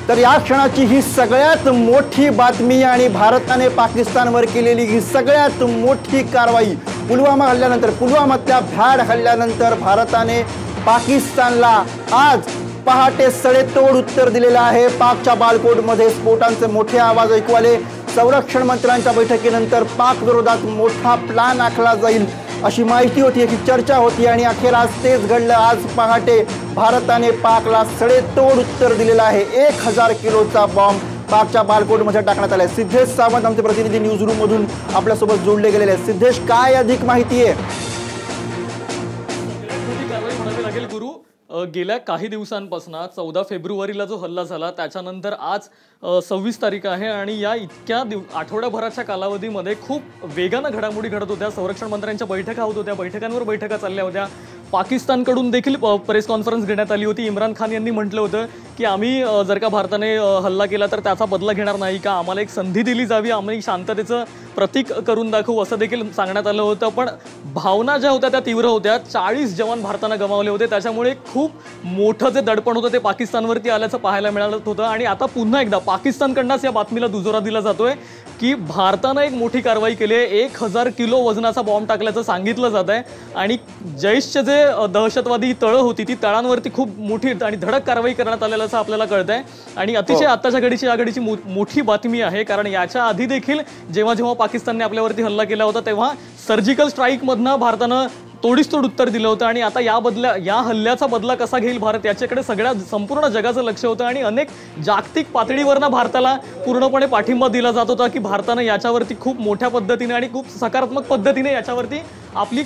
तर या क्षणाची ही सगळ्यात मोठी बातमी आणि भारताने पाकिस्तानवर केलेली ही सगळ्यात मोठी कारवाई पुलवामा हल्ल्यानंतर, पुलवामातल्या भ्याड हल्ल्यानंतर भारताने पाकिस्तानला आज पहाटे सडेतोड उत्तर दिलेलं आहे। पाकच्या बालकोटमध्ये स्फोटांचे मोठे आवाज ऐकू आले। संरक्षण मंत्र्यांच्या बैठकीनंतर पाक विरोधात मोठा प्लान आखला जाईल अशी माहिती होती, याची चर्चा होती आणि अखेर आज तेच घडलं। आज पहाटे भारताने पाकला सडेतोड उत्तर दिलेलं आहे। 1000 किलोचा बॉम्ब पाकच्या बालकोटमध्ये टाकण्यात आलाय। सिद्धेश सावंत आमचे प्रतिनिधी न्यूज रूम मधून आपल्यासोबत जोडले गेलेले आहेत। सिद्धेश, काय अधिक माहिती आहे? गुरु, गेल्या काही दिवसांपासून 14 फेब्रुवारीला जो हल्ला झाला त्याच्यानंतर आज 26 तारीख आहे आणि या इतक्या आठवड्याभराच्या कालावधीमध्ये खूप वेगानं घडामोडी घडत होत्या। संरक्षण मंत्र्यांच्या बैठका होत होत्या, बैठकांवर बैठका चालल्या होत्या। पाकिस्तानकडून देखील प्रेस कॉन्फरन्स घेण्यात आली होती। इम्रान खान यांनी म्हटलं होतं की आम्ही जर का भारताने हल्ला केला तर त्याचा बदला घेणार नाही का, आम्हाला एक संधी दिली जावी, आम्ही शांततेचं प्रतीक करून दाखवू असं देखील सांगण्यात आलं होतं। पण भावना ज्या होत्या त्या तीव्र होत्या। 40 जवान भारतानं गमावले होते, त्याच्यामुळे खूप मोठं जे दडपण होतं ते पाकिस्तानवरती आल्याचं पाहायला मिळालं होतं। आणि आता पुन्हा एकदा पाकिस्तानकडूनच या बातमीला दुजोरा दिला जातोय की भारतानं एक मोठी कारवाई केली आहे। 1000 किलो वजनाचा बॉम्ब टाकल्याचं सांगितलं जात आहे आणि जैशचे जे दहशतवादी तळं होती ती तळांवरती खूप मोठी आणि धडक कारवाई करण्यात आलेलं असं आपल्याला कळतंय। आणि अतिशय आत्ताच्या घडीची या घडीची मोठी बातमी आहे, कारण याच्या आधी देखील जेव्हा पाकिस्तानने आपल्यावरती हल्ला केला होता तेव्हा सर्जिकल स्ट्राईक मधनं भारतानं तोडीसतोड उत्तर दिलं होतं आणि आता या हल्ल्याचा बदला कसा घेईल भारत याच्याकडे संपूर्ण जगाचं लक्ष होतं आणि अनेक जागतिक पातळीवरनं भारताला पूर्णपणे पाठिंबा दिला जात होता की भारतानं याच्यावरती खूप मोठ्या पद्धतीने आणि खूप सकारात्मक पद्धतीने याच्यावरती आपली